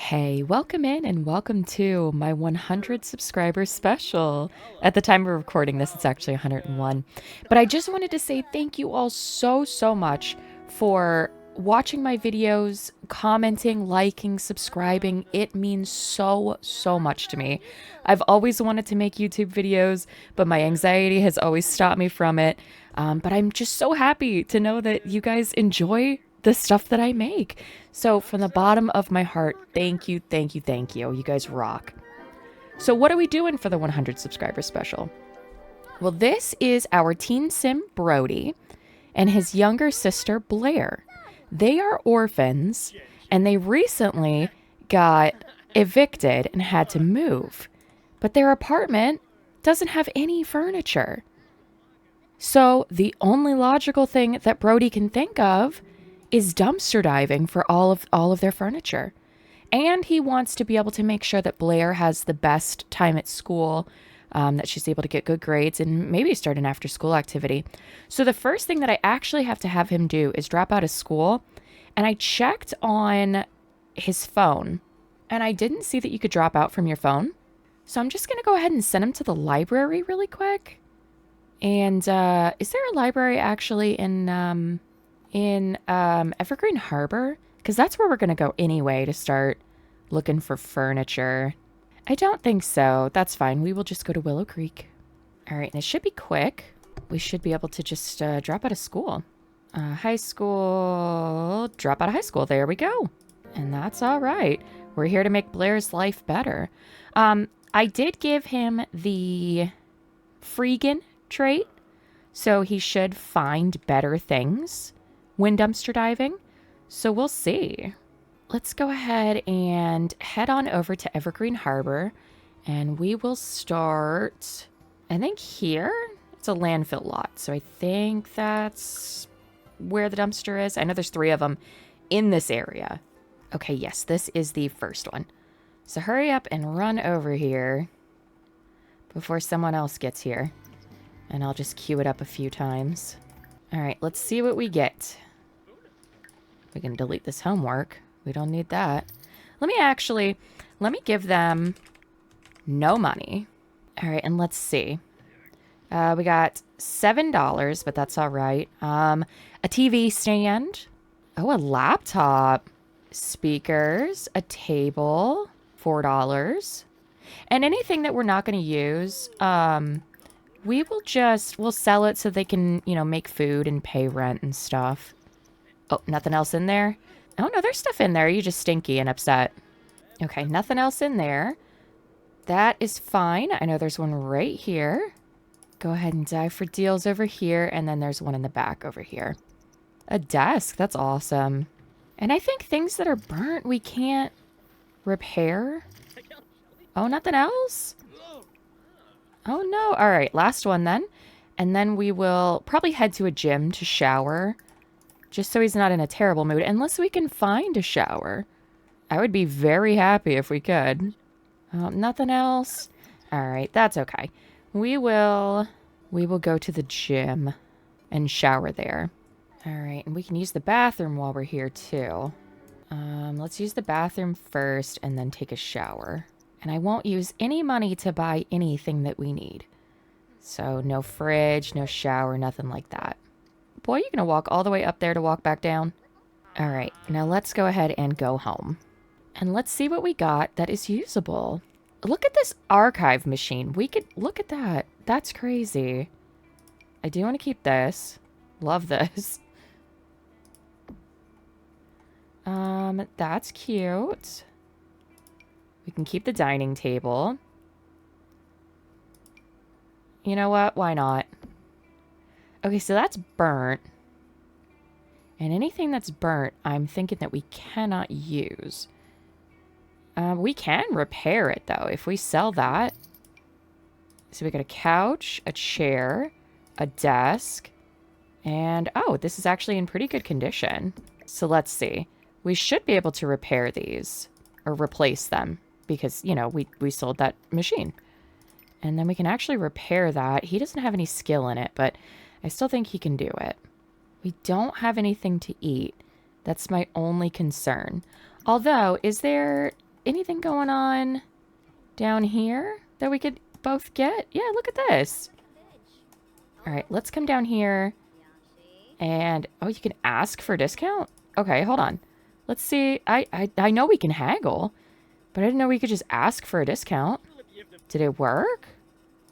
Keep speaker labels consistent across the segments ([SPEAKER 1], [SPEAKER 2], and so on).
[SPEAKER 1] Hey, welcome in and welcome to my 100 subscriber special. At the time of recording this, it's actually 101. But I just wanted to say thank you all so much for watching my videos, commenting, liking, subscribing. It means so much to me. I've always wanted to make YouTube videos, but my anxiety has always stopped me from it. But I'm just so happy to know that you guys enjoy the stuff that I make. So, from the bottom of my heart, thank you, thank you, thank you. You guys rock. So, what are we doing for the 100 subscriber special? Well, this is our teen sim Brody and his younger sister Blair. They are orphans and they recently got evicted and had to move. But their apartment doesn't have any furniture. So, the only logical thing that Brody can think of is dumpster diving for all of their furniture. And he wants to be able to make sure that Blair has the best time at school, that she's able to get good grades and maybe start an after school activity. So the first thing that I actually have to have him do is drop out of school. And I checked on his phone and I didn't see that you could drop out from your phone. So I'm just going to go ahead and send him to the library really quick. And is there a library actually in Evergreen Harbor? Because that's where we're going to go anyway to start looking for furniture. I don't think so. That's fine. We will just go to Willow Creek. All right, and it should be quick. We should be able to just drop out of school. High school. Drop out of high school. There we go. And that's all right. We're here to make Blair's life better. I did give him the Freegan trait, so he should find better things when dumpster diving. So we'll see. Let's go ahead and head on over to Evergreen Harbor and we will start, I think here, it's a landfill lot. So I think that's where the dumpster is. I know there's 3 of them in this area. Okay, yes, this is the first one. So hurry up and run over here before someone else gets here. And I'll just queue it up a few times. All right, let's see what we get. We can delete this homework. We don't need that. Let me give them no money. All right, and let's see. We got $7, but that's all right. A TV stand. Oh, a laptop. Speakers. A table. $4. And anything that we're not going to use, we'll sell it so they can, make food and pay rent and stuff. Oh, nothing else in there? Oh, no, there's stuff in there. You're just stinky and upset. Okay, nothing else in there. That is fine. I know there's one right here. Go ahead and dive for deals over here. And then there's one in the back over here. A desk. That's awesome. And I think things that are burnt we can't repair. Oh, nothing else? Oh, no. All right, last one then. And then we will probably head to a gym to shower. Just so he's not in a terrible mood. Unless we can find a shower. I would be very happy if we could. Nothing else? Alright, that's okay. We will go to the gym and shower there. Alright, and we can use the bathroom while we're here too. Let's use the bathroom first and then take a shower. And I won't use any money to buy anything that we need. So no fridge, no shower, nothing like that. Boy, you're going to walk all the way up there to walk back down? All right, now let's go ahead and go home. And let's see what we got that is usable. Look at this archive machine. Look at that. That's crazy. I do want to keep this. Love this. That's cute. We can keep the dining table. You know what? Why not? Okay, so that's burnt. And anything that's burnt, I'm thinking that we cannot use. We can repair it, though, if we sell that. So we got a couch, a chair, a desk, and, oh, this is actually in pretty good condition. So let's see. We should be able to repair these, or replace them, because, we sold that machine. And then we can actually repair that. He doesn't have any skill in it, but I still think he can do it. We don't have anything to eat. That's my only concern. Although, is there anything going on down here that we could both get? Yeah, look at this. All right, let's come down here. And, oh, you can ask for a discount? Okay, hold on. Let's see. I know we can haggle, but I didn't know we could just ask for a discount. Did it work?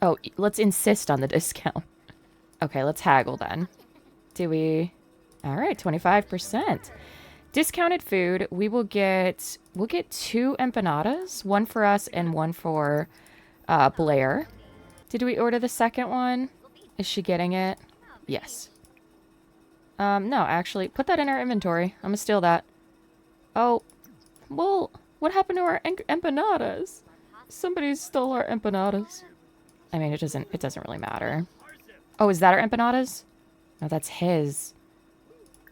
[SPEAKER 1] Oh, let's insist on the discount. Okay, let's haggle then. Do we? All right, 25%. Discounted food. We'll get 2 empanadas, one for us and one for Blair. Did we order the second one? Is she getting it? Yes. No, actually, put that in our inventory. I'm gonna steal that. Oh, well, what happened to our empanadas? Somebody stole our empanadas. I mean, it doesn't really matter. Oh, is that our empanadas? No, that's his.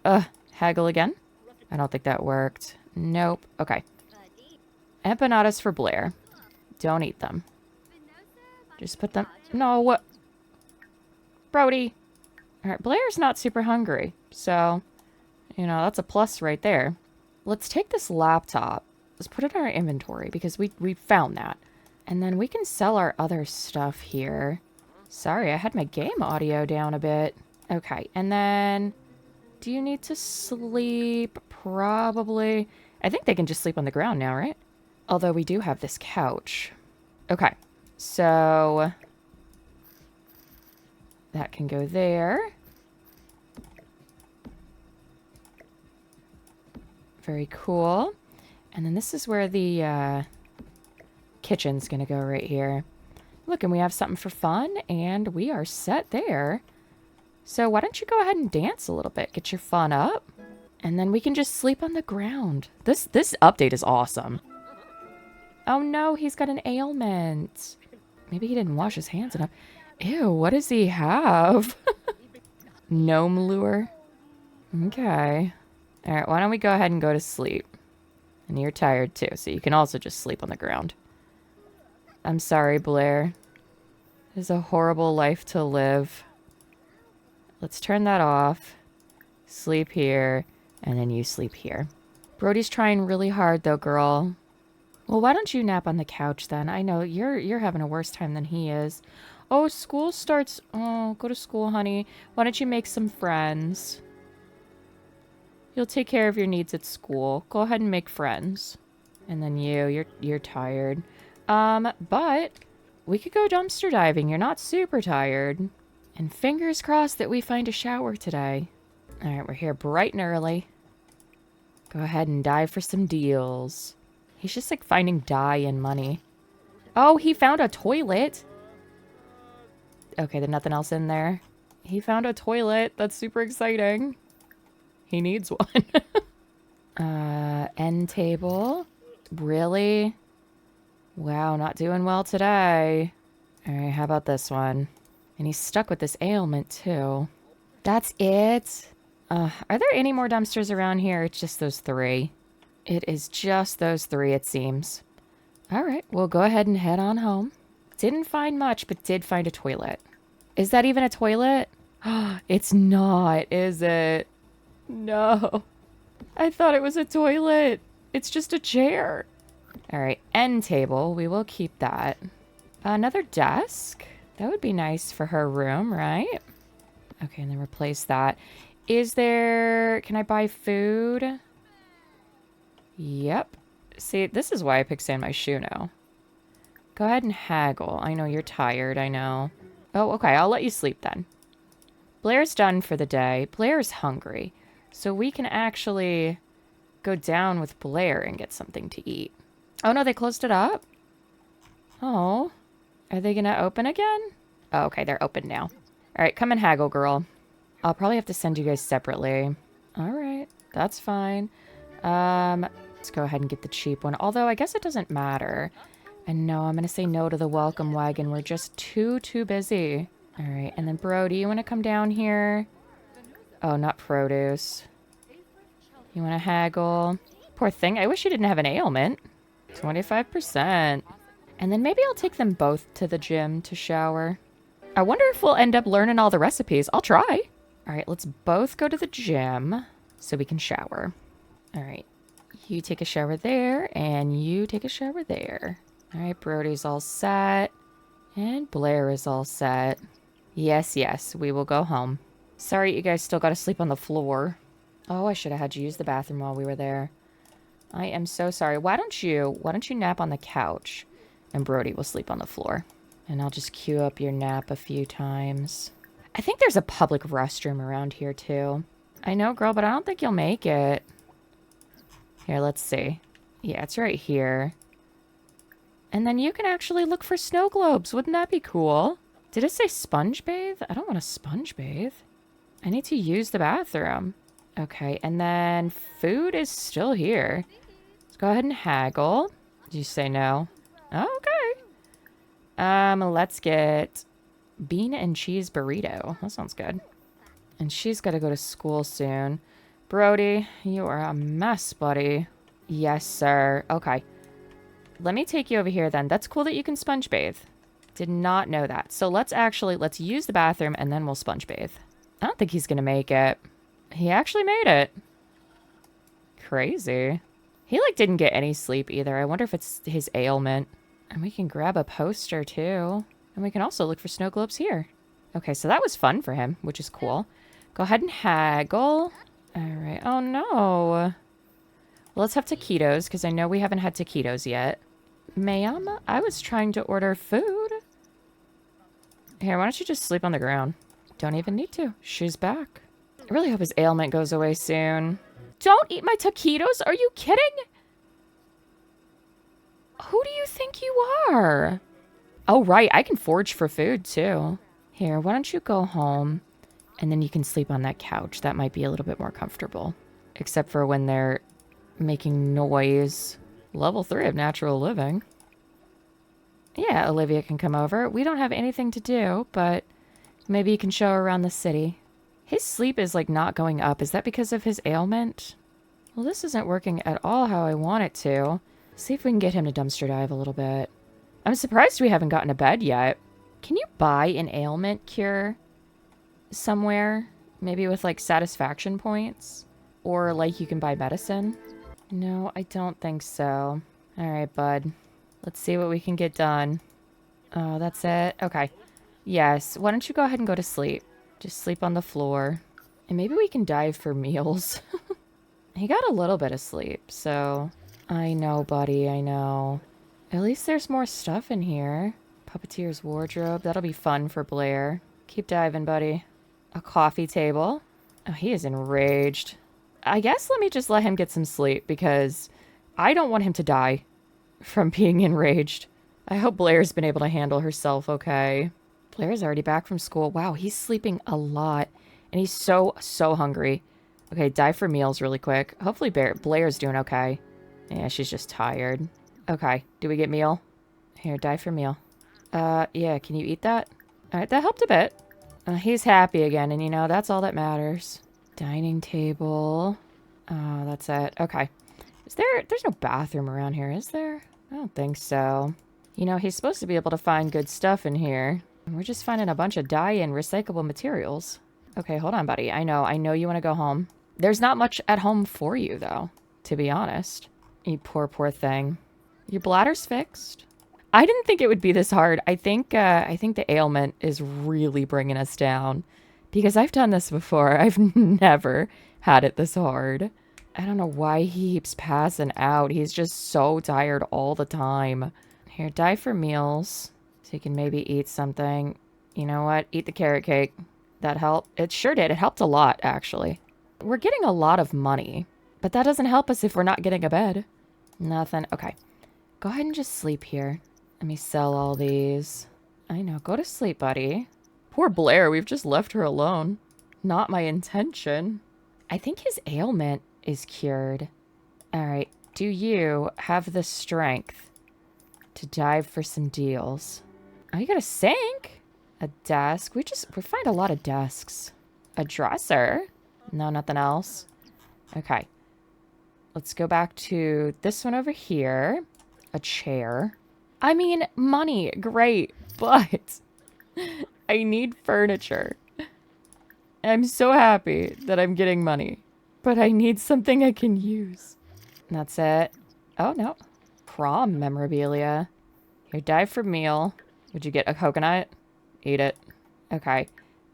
[SPEAKER 1] Haggle again? I don't think that worked. Nope. Okay. Empanadas for Blair. Don't eat them. Just put them... No, what? Brody. Alright, Blair's not super hungry. So, you know, that's a plus right there. Let's take this laptop. Let's put it in our inventory because we found that. And then we can sell our other stuff here. Sorry, I had my game audio down a bit. Okay, and then... Do you need to sleep? Probably. I think they can just sleep on the ground now, right? Although we do have this couch. Okay, so... That can go there. Very cool. And then this is where the kitchen's gonna go right here. Look, and we have something for fun, and we are set there. So why don't you go ahead and dance a little bit, get your fun up, and then we can just sleep on the ground. This update is awesome. Oh no, he's got an ailment. Maybe he didn't wash his hands enough. Ew, what does he have? Gnome lure. Okay. All right, why don't we go ahead and go to sleep? And you're tired too, so you can also just sleep on the ground. I'm sorry, Blair. It is a horrible life to live. Let's turn that off. Sleep here, and then you sleep here. Brody's trying really hard though, girl. Well, why don't you nap on the couch then? I know you're having a worse time than he is. Oh, school starts. Oh, go to school, honey. Why don't you make some friends? You'll take care of your needs at school. Go ahead and make friends. And then you're tired. But we could go dumpster diving. You're not super tired. And fingers crossed that we find a shower today. All right, we're here bright and early. Go ahead and dive for some deals. He's just like finding dye and money. Oh, he found a toilet. Okay, there's nothing else in there. He found a toilet. That's super exciting. He needs one. End table. Really? Wow, not doing well today. All right, how about this one? And he's stuck with this ailment, too. That's it? Are there any more dumpsters around here? It's just those 3. It is just those 3, it seems. All right, we'll go ahead and head on home. Didn't find much, but did find a toilet. Is that even a toilet? It's not, is it? No. I thought it was a toilet. It's just a chair. All right, end table. We will keep that. Another desk. That would be nice for her room, right? Okay, and then replace that. Is there... Can I buy food? Yep. See, this is why I picked sanmyshuno. Go ahead and haggle. I know you're tired, I know. Oh, okay, I'll let you sleep then. Blair's done for the day. Blair's hungry. So we can actually go down with Blair and get something to eat. Oh, no, they closed it up? Oh. Are they gonna open again? Oh, okay, they're open now. All right, come and haggle, girl. I'll probably have to send you guys separately. All right, that's fine. Let's go ahead and get the cheap one. Although, I guess it doesn't matter. And no, I'm gonna say no to the welcome wagon. We're just too busy. All right, and then Brody, you wanna come down here? Oh, not produce. You wanna haggle? Poor thing, I wish you didn't have an ailment. 25%. And then maybe I'll take them both to the gym to shower. I wonder if we'll end up learning all the recipes. I'll try. All right, let's both go to the gym so we can shower. All right. You take a shower there, and you take a shower there. All right, Brody's all set. And Blair is all set. Yes, yes, we will go home. Sorry you guys still got to sleep on the floor. Oh, I should have had you use the bathroom while we were there. I am so sorry. Why don't you nap on the couch? And Brody will sleep on the floor. And I'll just queue up your nap a few times. I think there's a public restroom around here, too. I know, girl, but I don't think you'll make it. Here, let's see. Yeah, it's right here. And then you can actually look for snow globes. Wouldn't that be cool? Did it say sponge bathe? I don't want to sponge bathe. I need to use the bathroom. Okay, and then food is still here. Let's go ahead and haggle. Did you say no? Okay. Let's get bean and cheese burrito. That sounds good. And she's got to go to school soon. Brody, you are a mess, buddy. Yes, sir. Okay. Let me take you over here then. That's cool that you can sponge bathe. Did not know that. So let's use the bathroom and then we'll sponge bathe. I don't think he's going to make it. He actually made it. Crazy. He, didn't get any sleep either. I wonder if it's his ailment. And we can grab a poster, too. And we can also look for snow globes here. Okay, so that was fun for him, which is cool. Go ahead and haggle. All right. Oh, no. Well, let's have taquitos, because I know we haven't had taquitos yet. Ma'am, I was trying to order food. Here, why don't you just sleep on the ground? Don't even need to. She's back. I really hope his ailment goes away soon. Don't eat my taquitos? Are you kidding? Who do you think you are? Oh, right. I can forage for food, too. Here, why don't you go home, and then you can sleep on that couch. That might be a little bit more comfortable. Except for when they're making noise. Level 3 of natural living. Yeah, Olivia can come over. We don't have anything to do, but maybe you can show her around the city. His sleep is, not going up. Is that because of his ailment? Well, this isn't working at all how I want it to. See if we can get him to dumpster dive a little bit. I'm surprised we haven't gotten a bed yet. Can you buy an ailment cure somewhere? Maybe with, satisfaction points? Or, you can buy medicine? No, I don't think so. All right, bud. Let's see what we can get done. Oh, that's it? Okay. Yes. Why don't you go ahead and go to sleep? Just sleep on the floor. And maybe we can dive for meals. He got a little bit of sleep, so... I know, buddy, I know. At least there's more stuff in here. Puppeteer's wardrobe. That'll be fun for Blair. Keep diving, buddy. A coffee table. Oh, he is enraged. I guess let me just let him get some sleep, because I don't want him to die from being enraged. I hope Blair's been able to handle herself okay. Blair's already back from school. Wow, he's sleeping a lot. And he's so hungry. Okay, dive for meals really quick. Hopefully Blair's doing okay. Yeah, she's just tired. Okay, do we get meal? Here, dive for meal. Yeah, can you eat that? Alright, that helped a bit. He's happy again, and that's all that matters. Dining table. Oh, that's it. Okay. There's no bathroom around here, is there? I don't think so. He's supposed to be able to find good stuff in here. We're just finding a bunch of dye and recyclable materials. Okay, hold on, buddy. I know you want to go home. There's not much at home for you, though, to be honest. You poor thing. Your bladder's fixed. I didn't think it would be this hard. I think the ailment is really bringing us down. Because I've done this before. I've never had it this hard. I don't know why he keeps passing out. He's just so tired all the time. Here, dive for meals. So you can maybe eat something. You know what? Eat the carrot cake. That helped? It sure did. It helped a lot, actually. We're getting a lot of money. But that doesn't help us if we're not getting a bed. Nothing. Okay. Go ahead and just sleep here. Let me sell all these. I know. Go to sleep, buddy. Poor Blair. We've just left her alone. Not my intention. I think his ailment is cured. All right. Do you have the strength to dive for some deals? Oh, you got a sink? A desk? We find a lot of desks. A dresser? No, nothing else. Okay. Let's go back to this one over here. A chair. I mean, money. Great. But I need furniture. I'm so happy that I'm getting money. But I need something I can use. And that's it. Oh, no. Prom memorabilia. Here, dive for meal. Would you get a coconut? Eat it. Okay.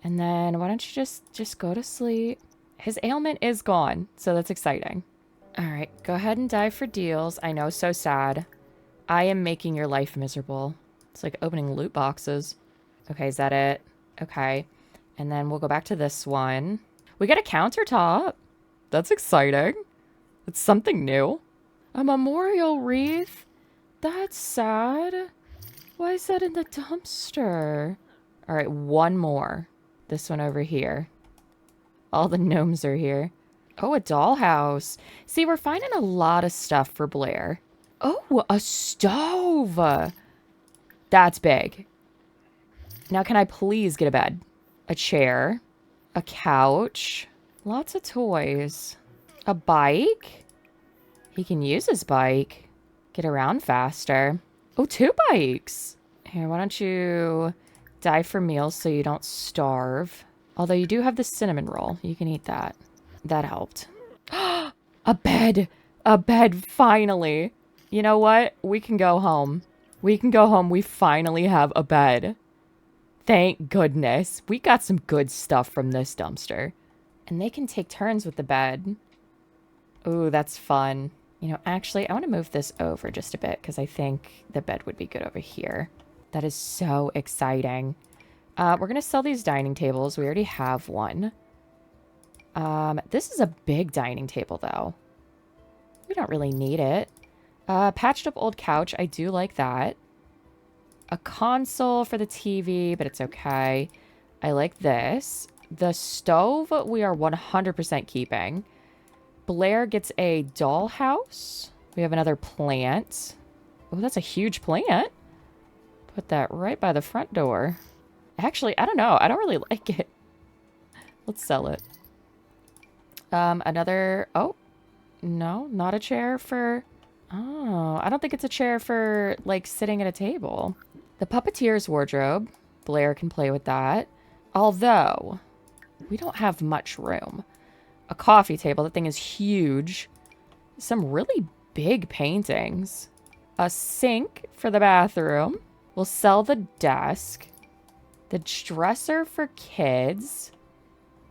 [SPEAKER 1] And then why don't you just go to sleep? His ailment is gone, so that's exciting. All right, go ahead and dive for deals. I know, so sad. I am making your life miserable. It's like opening loot boxes. Okay, is that it? Okay. And then we'll go back to this one. We got a countertop. That's exciting. It's something new. A memorial wreath? That's sad. Why is that in the dumpster? All right, one more. This one over here. All the gnomes are here. Oh, a dollhouse. See, we're finding a lot of stuff for Blair. Oh, a stove. That's big. Now, can I please get a bed? A chair. A couch. Lots of toys. A bike. He can use his bike. Get around faster. Oh, 2 bikes. Here, why don't you dive for meals so you don't starve. Although you do have the cinnamon roll. You can eat that. That helped. A bed. A bed, finally. You know what? We can go home. We can go home. We finally have a bed. Thank goodness. We got some good stuff from this dumpster. And they can take turns with the bed. Ooh, that's fun. You know, actually, I want to move this over just a bit because I think the bed would be good over here. That is so exciting. We're going to sell these dining tables. We already have one. This is a big dining table, though. We don't really need it. Patched up old couch. I do like that. A console for the TV, but it's okay. I like this. The stove, we are 100% keeping. Blair gets a dollhouse. We have another plant. Oh, that's a huge plant. Put that right by the front door. Actually, I don't know. I don't really like it. Let's sell it. Another... Oh, no, not a chair for... Oh, I don't think it's a chair for, like, sitting at a table. The puppeteer's wardrobe. Blair can play with that. Although, we don't have much room. A coffee table. That thing is huge. Some really big paintings. A sink for the bathroom. We'll sell the desk. The dresser for kids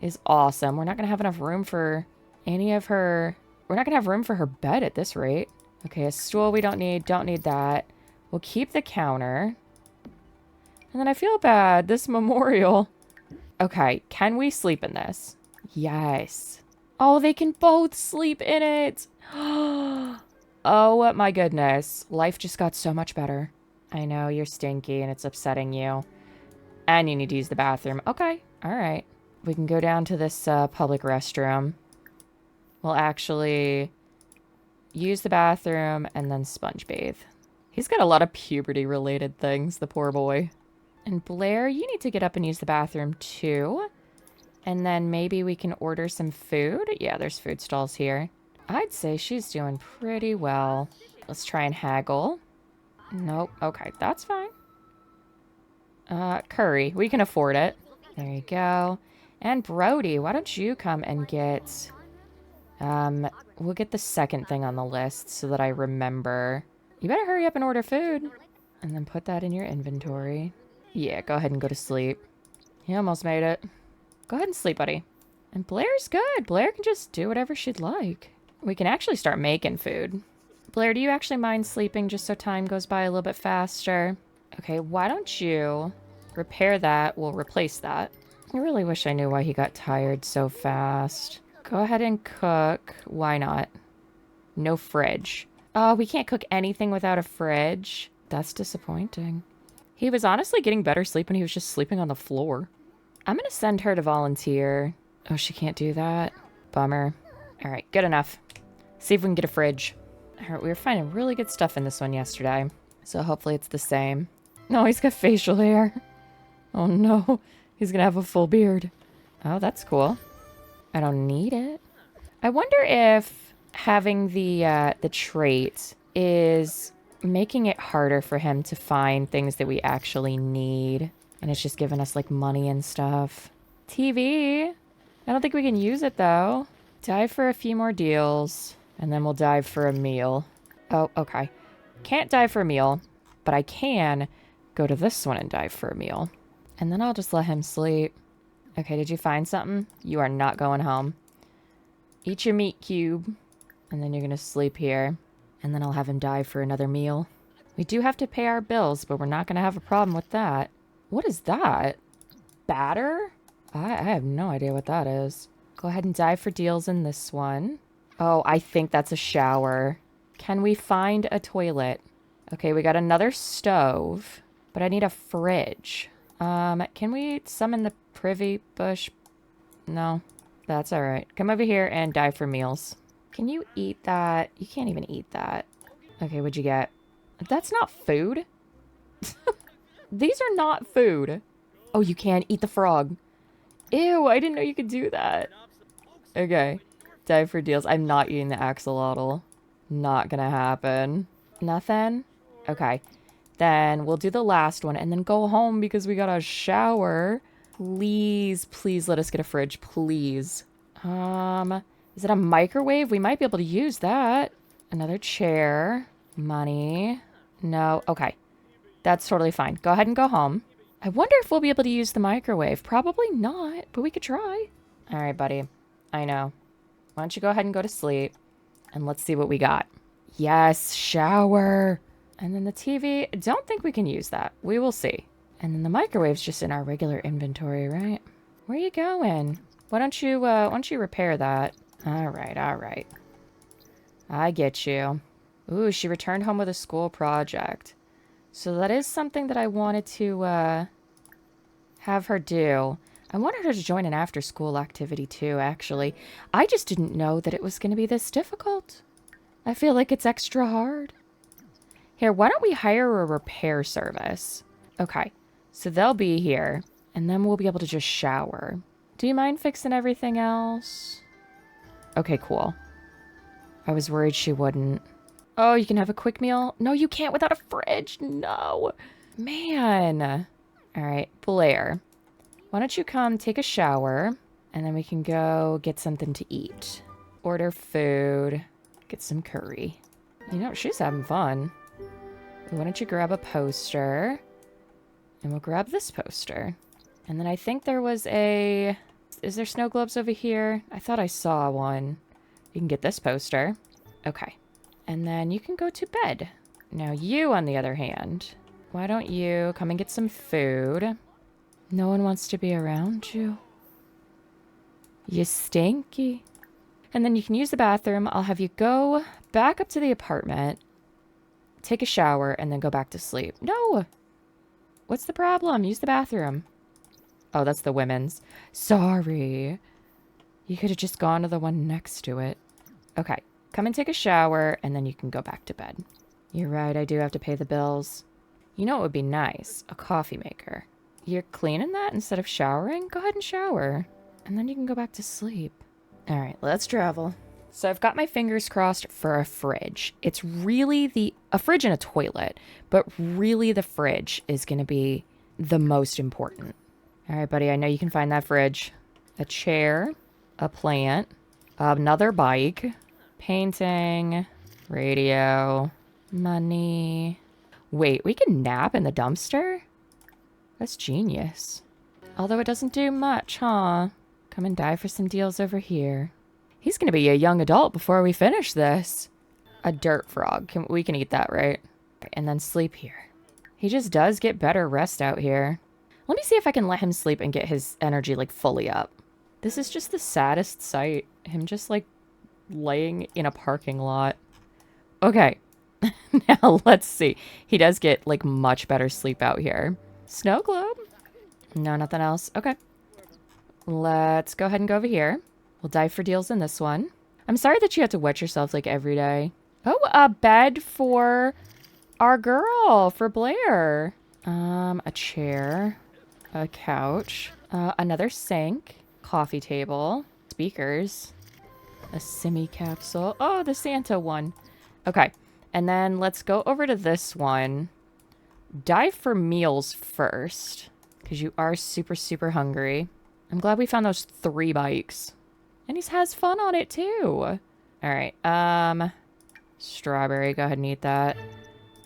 [SPEAKER 1] is awesome. We're not going to have enough room for any of her... We're not going to have room for her bed at this rate. Okay, a stool we don't need. Don't need that. We'll keep the counter. And then I feel bad. This memorial. Okay, can we sleep in this? Yes. Oh, they can both sleep in it. Oh my goodness. Life just got so much better. I know you're stinky and it's upsetting you. And you need to use the bathroom. Okay, all right. We can go down to this public restroom. We'll actually use the bathroom and then sponge bathe. He's got a lot of puberty-related things, the poor boy. And Blair, you need to get up and use the bathroom too. And then maybe we can order some food. Yeah, there's food stalls here. I'd say she's doing pretty well. Let's try and haggle. Nope. Okay, that's fine. Curry. We can afford it. There you go. And Brody, why don't you come and get... we'll get the second thing on the list so that I remember. You better hurry up and order food. And then put that in your inventory. Yeah, go ahead and go to sleep. You almost made it. Go ahead and sleep, buddy. And Blair's good. Blair can just do whatever she'd like. We can actually start making food. Blair, do you actually mind sleeping just so time goes by a little bit faster? Okay, why don't you repair that? We'll replace that. I really wish I knew why he got tired so fast. Go ahead and cook. Why not? No fridge. Oh, we can't cook anything without a fridge. That's disappointing. He was honestly getting better sleep when he was just sleeping on the floor. I'm going to send her to volunteer. Oh, she can't do that. Bummer. All right, good enough. See if we can get a fridge. All right, we were finding really good stuff in this one yesterday. So hopefully it's the same. No, he's got facial hair. Oh no, he's going to have a full beard. Oh, that's cool. I don't need it. I wonder if having the trait is making it harder for him to find things that we actually need. And it's just giving us, like, money and stuff. TV. I don't think we can use it, though. Dive for a few more deals. And then we'll dive for a meal. Oh, okay. Can't dive for a meal, but I can go to this one and dive for a meal. And then I'll just let him sleep. Okay, did you find something? You are not going home. Eat your meat cube. And then you're going to sleep here. And then I'll have him dive for another meal. We do have to pay our bills, but we're not going to have a problem with that. What is that? Batter? I have no idea what that is. Go ahead and dive for deals in this one. Oh, I think that's a shower. Can we find a toilet? Okay, we got another stove, but I need a fridge. Can we summon the privy bush? No, that's all right. Come over here and dive for meals. Can you eat that? You can't even eat that. Okay, what'd you get? That's not food. These are not food. Oh, you can eat the frog. Ew, I didn't know you could do that. Okay, dive for deals. I'm not eating the axolotl. Not gonna happen. Nothing? Okay. Then we'll do the last one and then go home because we got a shower. Please, please let us get a fridge, please. Is it a microwave? We might be able to use that. Another chair. Money. No. Okay. That's totally fine. Go ahead and go home. I wonder if we'll be able to use the microwave. Probably not, but we could try. All right, buddy. I know. Why don't you go ahead and go to sleep? And let's see what we got. Yes, shower. And then the TV. Don't think we can use that. We will see. And then the microwave's just in our regular inventory, right? Where are you going? Why don't you repair that? All right, all right. I get you. Ooh, she returned home with a school project. So that is something that I wanted to have her do. I wanted her to join an after-school activity too, actually. I just didn't know that it was going to be this difficult. I feel like it's extra hard. Here, why don't we hire a repair service? Okay, so they'll be here, and then we'll be able to just shower. Do you mind fixing everything else? Okay, cool. I was worried she wouldn't. Oh, you can have a quick meal? No, you can't without a fridge. No. Man. All right, Blair. Why don't you come take a shower, and then we can go get something to eat. Order food. Get some curry. You know, she's having fun. Why don't you grab a poster? And we'll grab this poster. And then I think there was a... Is there snow globes over here? I thought I saw one. You can get this poster. Okay. And then you can go to bed. Now you, on the other hand, why don't you come and get some food? No one wants to be around you. You stinky. And then you can use the bathroom. I'll have you go back up to the apartment, take a shower, and then go back to sleep. No! What's the problem? Use the bathroom. Oh, that's the women's. Sorry. You could have just gone to the one next to it. Okay. Come and take a shower, and then you can go back to bed. You're right, I do have to pay the bills. You know what would be nice? A coffee maker. You're cleaning that instead of showering? Go ahead and shower. And then you can go back to sleep. All right, let's travel. So I've got my fingers crossed for a fridge. It's really a fridge and a toilet, but really the fridge is going to be the most important. All right, buddy, I know you can find that fridge. A chair, a plant, another bike, painting, radio, money. Wait, we can nap in the dumpster? That's genius. Although it doesn't do much, huh? Come and dive for some deals over here. He's going to be a young adult before we finish this. A dirt frog. We can eat that, right? And then sleep here. He just does get better rest out here. Let me see if I can let him sleep and get his energy, like, fully up. This is just the saddest sight. Him just, like, laying in a parking lot. Okay. Now, let's see. He does get, like, much better sleep out here. Snow globe? No, nothing else. Okay. Let's go ahead and go over here. We'll dive for deals in this one. I'm sorry that you have to wet yourself, like, every day. Oh, a bed for our girl, for Blair. A chair. A couch. Another sink. Coffee table. Speakers. A simi capsule. Oh, the Santa one. Okay. And then let's go over to this one. Dive for meals first. Because you are super, super hungry. I'm glad we found those 3 bikes. And he has fun on it, too. All right. Strawberry. Go ahead and eat that.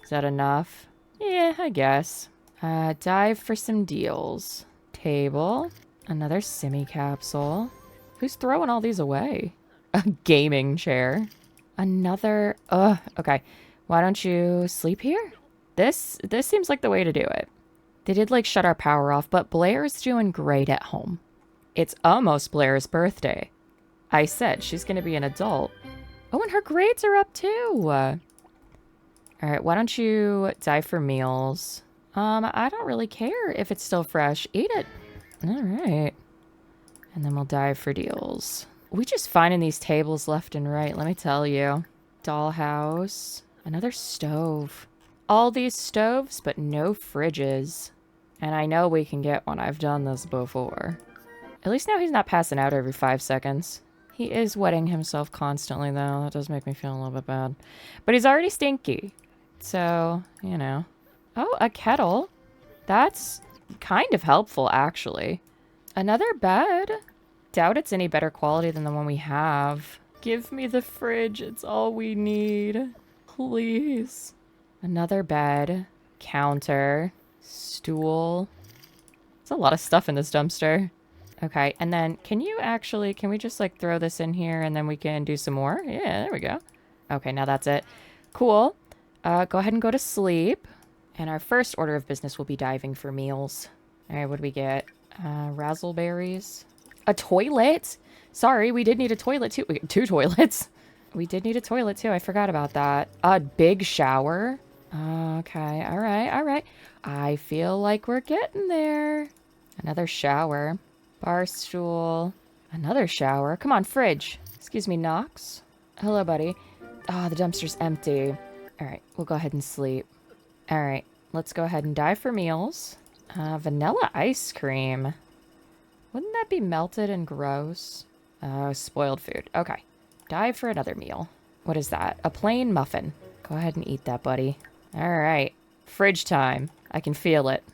[SPEAKER 1] Is that enough? Yeah, I guess. Dive for some deals. Table. Another simi capsule. Who's throwing all these away? A gaming chair. Another... Ugh, okay. Why don't you sleep here? This seems like the way to do it. They did, like, shut our power off, but Blair's doing great at home. It's almost Blair's birthday. I said she's going to be an adult. Oh, and her grades are up, too. All right, why don't you dive for meals? I don't really care if it's still fresh. Eat it. All right. And then we'll dive for deals. We just finding these tables left and right, let me tell you. Dollhouse. Another stove. All these stoves, but no fridges. And I know we can get one. I've done this before. At least now he's not passing out every 5 seconds. He is wetting himself constantly, though. That does make me feel a little bit bad. But he's already stinky. So, you know. Oh, a kettle. That's kind of helpful, actually. Another bed. Doubt it's any better quality than the one we have. Give me the fridge. It's all we need. Please. Another bed. Counter. Stool. There's a lot of stuff in this dumpster. Okay, and then can we just like throw this in here and then we can do some more? Yeah, there we go. Okay, now that's it. Cool. Go ahead and go to sleep. And our first order of business will be diving for meals. All right, what do we get? Razzleberries. A toilet? Sorry, we did need a toilet too. We got 2 toilets. We did need a toilet too. I forgot about that. A big shower. Okay, all right, all right. I feel like we're getting there. Another shower. Bar stool. Another shower. Come on, fridge. Excuse me, Knox. Hello, buddy. Oh, the dumpster's empty. All right, we'll go ahead and sleep. All right, let's go ahead and dive for meals. Vanilla ice cream. Wouldn't that be melted and gross? Oh, spoiled food. Okay, dive for another meal. What is that? A plain muffin. Go ahead and eat that, buddy. All right, fridge time. I can feel it.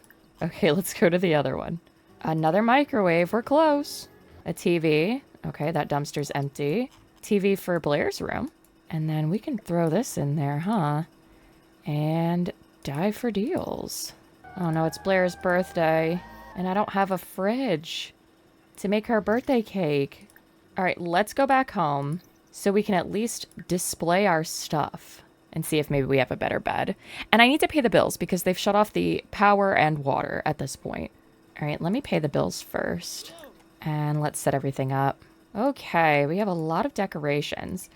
[SPEAKER 1] Okay, let's go to the other one. Another microwave. We're close. A TV. Okay, that dumpster's empty. TV for Blair's room. And then we can throw this in there, huh? And dive for deals. Oh no, it's Blair's birthday. And I don't have a fridge to make her birthday cake. All right, let's go back home so we can at least display our stuff and see if maybe we have a better bed. And I need to pay the bills because they've shut off the power and water at this point. All right, let me pay the bills first. And let's set everything up. Okay, we have a lot of decorations.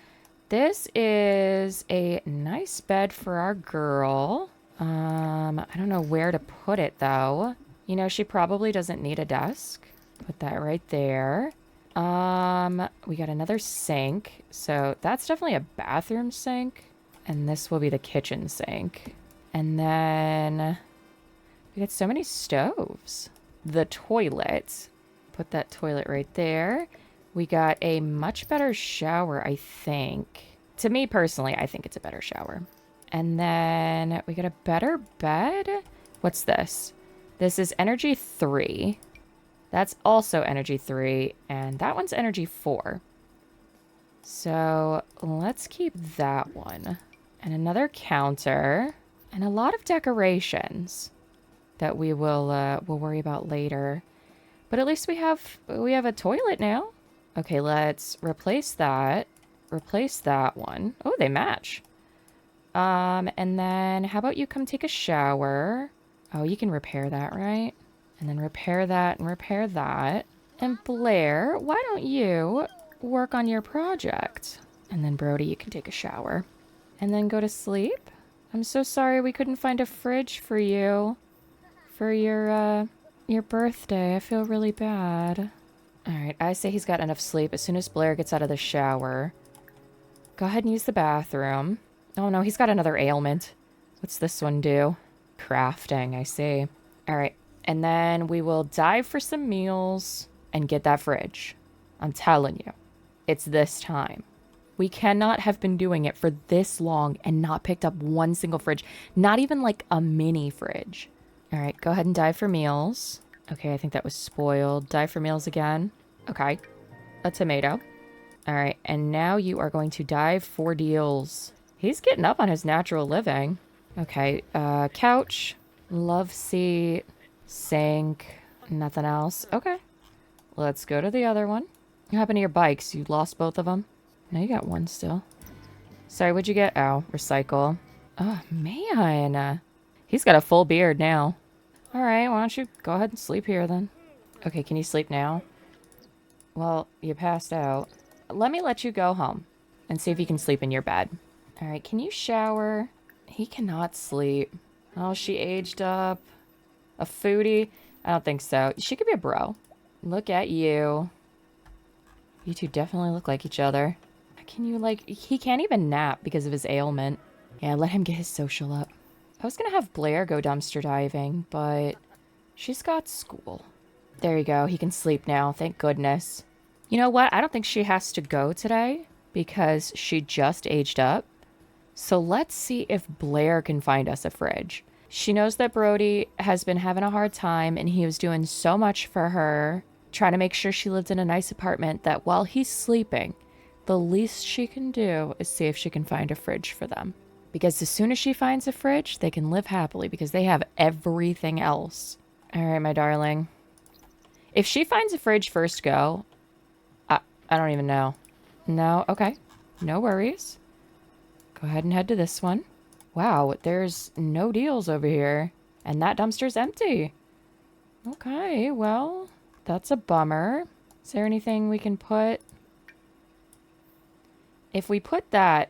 [SPEAKER 1] This is a nice bed for our girl. I don't know where to put it, though. You know, she probably doesn't need a desk. Put that right there. We got another sink. So that's definitely a bathroom sink. And this will be the kitchen sink. And then we got so many stoves. The toilet. Put that toilet right there. We got a much better shower, I think. To me personally, I think it's a better shower. And then we got a better bed. What's this? This is energy 3. That's also energy 3. And that one's energy 4. So let's keep that one. And another counter. And a lot of decorations that we'll worry about later. But at least we have a toilet now. Okay, let's replace that. Replace that one. Oh, they match. And then how about you come take a shower? Oh, you can repair that, right? And then repair that and repair that. And Blair, why don't you work on your project? And then Brody, you can take a shower. And then go to sleep. I'm so sorry we couldn't find a fridge for you. For your birthday. I feel really bad. Alright, I say he's got enough sleep as soon as Blair gets out of the shower. Go ahead and use the bathroom. Oh no, he's got another ailment. What's this one do? Crafting, I see. Alright, and then we will dive for some meals and get that fridge. I'm telling you, it's this time. We cannot have been doing it for this long and not picked up one single fridge. Not even like a mini fridge. Alright, go ahead and dive for meals. Okay, I think that was spoiled. Dive for meals again. Okay. A tomato. All right, and now you are going to dive for deals. He's getting up on his natural living. Okay, couch, love seat, sink, nothing else. Okay, let's go to the other one. What happened to your bikes? You lost both of them? No, you got one still. Sorry, what'd you get? Oh, recycle. Oh, man. He's got a full beard now. All right, why don't you go ahead and sleep here then? Okay, can you sleep now? Well, you passed out. Let me let you go home and see if you can sleep in your bed. All right, can you shower? He cannot sleep. Oh, she aged up. A foodie? I don't think so. She could be a bro. Look at you. You two definitely look like each other. Can you, like... He can't even nap because of his ailment. Yeah, let him get his social up. I was gonna have Blair go dumpster diving, but she's got school. There you go. He can sleep now. Thank goodness. You know what? I don't think she has to go today because she just aged up. So let's see if Blair can find us a fridge. She knows that Brody has been having a hard time and he was doing so much for her, trying to make sure she lived in a nice apartment, that while he's sleeping, the least she can do is see if she can find a fridge for them. Because as soon as she finds a fridge, they can live happily because they have everything else. All right, my darling. If she finds a fridge first go, I don't even know. No? Okay. No worries. Go ahead and head to this one. Wow, there's no deals over here. And that dumpster's empty. Okay, well, that's a bummer. Is there anything we can put? If we put that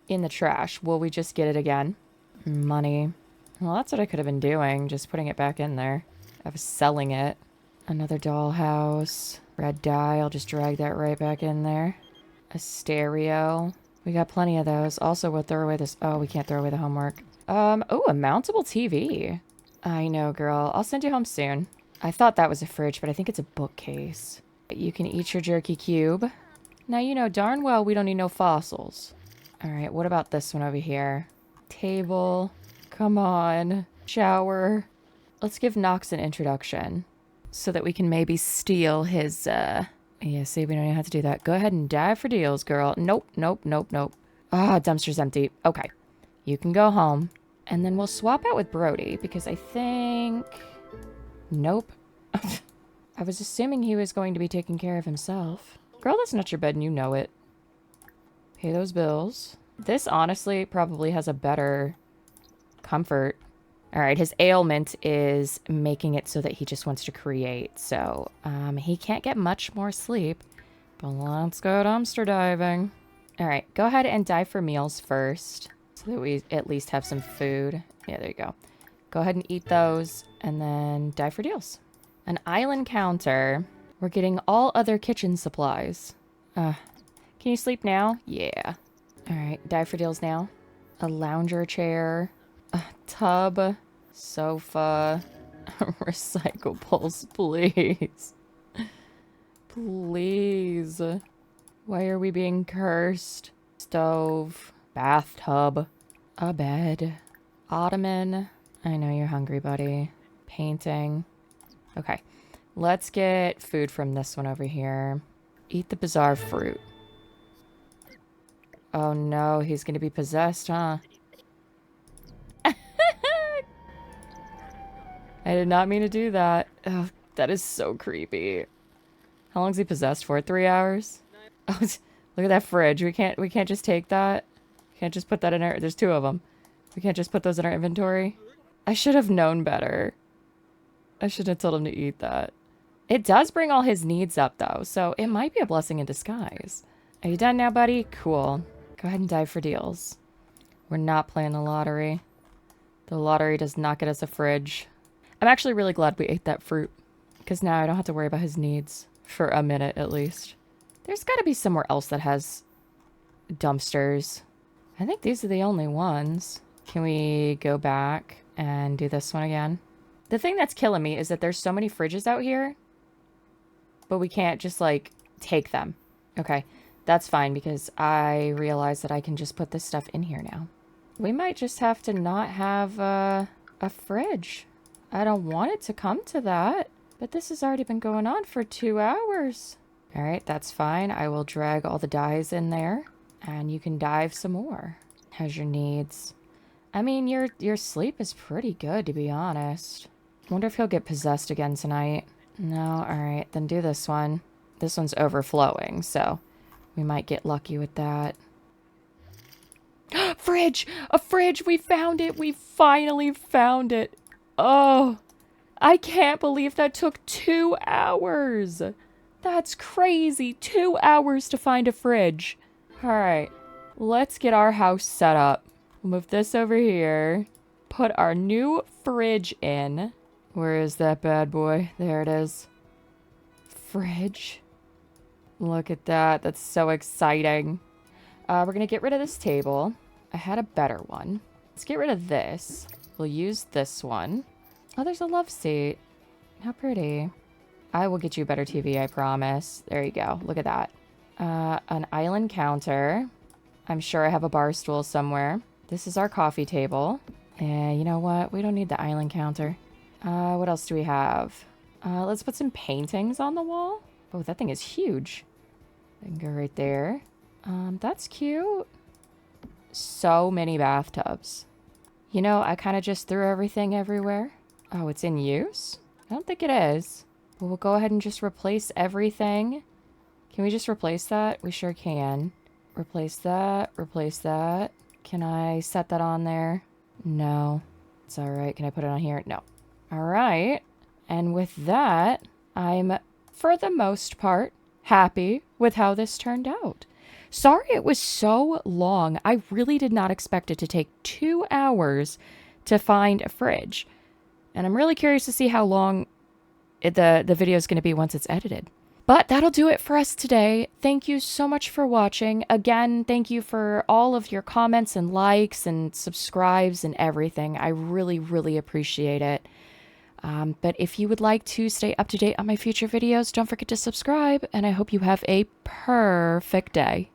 [SPEAKER 1] in the trash, will we just get it again? Money. Well, that's what I could have been doing, just putting it back in there. I was selling it. Another dollhouse. Red dye, I'll just drag that right back in there. A stereo. We got plenty of those. Also, we'll throw away this... Oh, we can't throw away the homework. Oh, a mountable TV. I know, girl. I'll send you home soon. I thought that was a fridge, but I think it's a bookcase. You can eat your jerky cube. Now, you know darn well we don't need no fossils. All right, what about this one over here? Table. Come on. Shower. Let's give Knox an introduction so that we can maybe steal his, Yeah, see, we don't even have to do that. Go ahead and dive for deals, girl. Nope, nope, nope, nope. Ah, dumpster's empty. Okay. You can go home. And then we'll swap out with Brody because I think... Nope. I was assuming he was going to be taking care of himself. Girl, that's not your bed and you know it. Pay those bills. This honestly probably has a better comfort. All right, his ailment is making it so that he just wants to create. So he can't get much more sleep. But let's go dumpster diving. All right, go ahead and dive for meals first so that we at least have some food. Yeah, there you go. Go ahead and eat those and then dive for deals. An island counter. We're getting all other kitchen supplies. Can you sleep now? Yeah. All right, dive for deals now. A lounger chair. A tub. Sofa. Recyclables, please. Please. Why are we being cursed? Stove. Bathtub. A bed. Ottoman. I know you're hungry, buddy. Painting. Okay. Let's get food from this one over here. Eat the bizarre fruit. Oh no, he's gonna be possessed, huh? I did not mean to do that. Oh, that is so creepy. How long is he possessed for? 3 hours? Oh, look at that fridge. We can't just take that. Can't just put that in our... There's 2 of them. We can't just put those in our inventory. I should have known better. I should have told him to eat that. It does bring all his needs up, though, so it might be a blessing in disguise. Are you done now, buddy? Cool. Go ahead and dive for deals. We're not playing the lottery. The lottery does not get us a fridge. I'm actually really glad we ate that fruit, because now I don't have to worry about his needs. For a minute, at least. There's got to be somewhere else that has dumpsters. I think these are the only ones. Can we go back and do this one again? The thing that's killing me is that there's so many fridges out here, but we can't just, like, take them. Okay, that's fine, because I realize that I can just put this stuff in here now. We might just have to not have a fridge. I don't want it to come to that, but this has already been going on for 2 hours. All right, that's fine. I will drag all the dyes in there, and you can dive some more. How's your needs? I mean, your sleep is pretty good, to be honest. Wonder if he'll get possessed again tonight. No, all right, then do this one. This one's overflowing, so we might get lucky with that. Fridge! A fridge! We found it! We finally found it! Oh, I can't believe that took 2 hours! That's crazy! 2 hours to find a fridge. Alright, let's get our house set up. We'll move this over here. Put our new fridge in. Where is that bad boy? There it is. Fridge. Look at that. That's so exciting. We're gonna get rid of this table. I had a better one. Let's get rid of this. We'll use this one. Oh, there's a love seat. How pretty. I will get you a better TV, I promise. There you go. Look at that. An island counter. I'm sure I have a bar stool somewhere. This is our coffee table. And you know what? We don't need the island counter. What else do we have? Let's put some paintings on the wall. Oh, that thing is huge. I can go right there. That's cute. So many bathtubs. You know, I kind of just threw everything everywhere. Oh, it's in use? I don't think it is. Well, we'll go ahead and just replace everything. Can we just replace that? We sure can. Replace that. Replace that. Can I set that on there? No. It's all right. Can I put it on here? No. All right. And with that, I'm, for the most part, happy with how this turned out. Sorry it was so long. I really did not expect it to take 2 hours to find a fridge. And I'm really curious to see how long the video is going to be once it's edited. But that'll do it for us today. Thank you so much for watching. Again, thank you for all of your comments and likes and subscribes and everything. I really, really appreciate it. But if you would like to stay up to date on my future videos, don't forget to subscribe. And I hope you have a perfect day.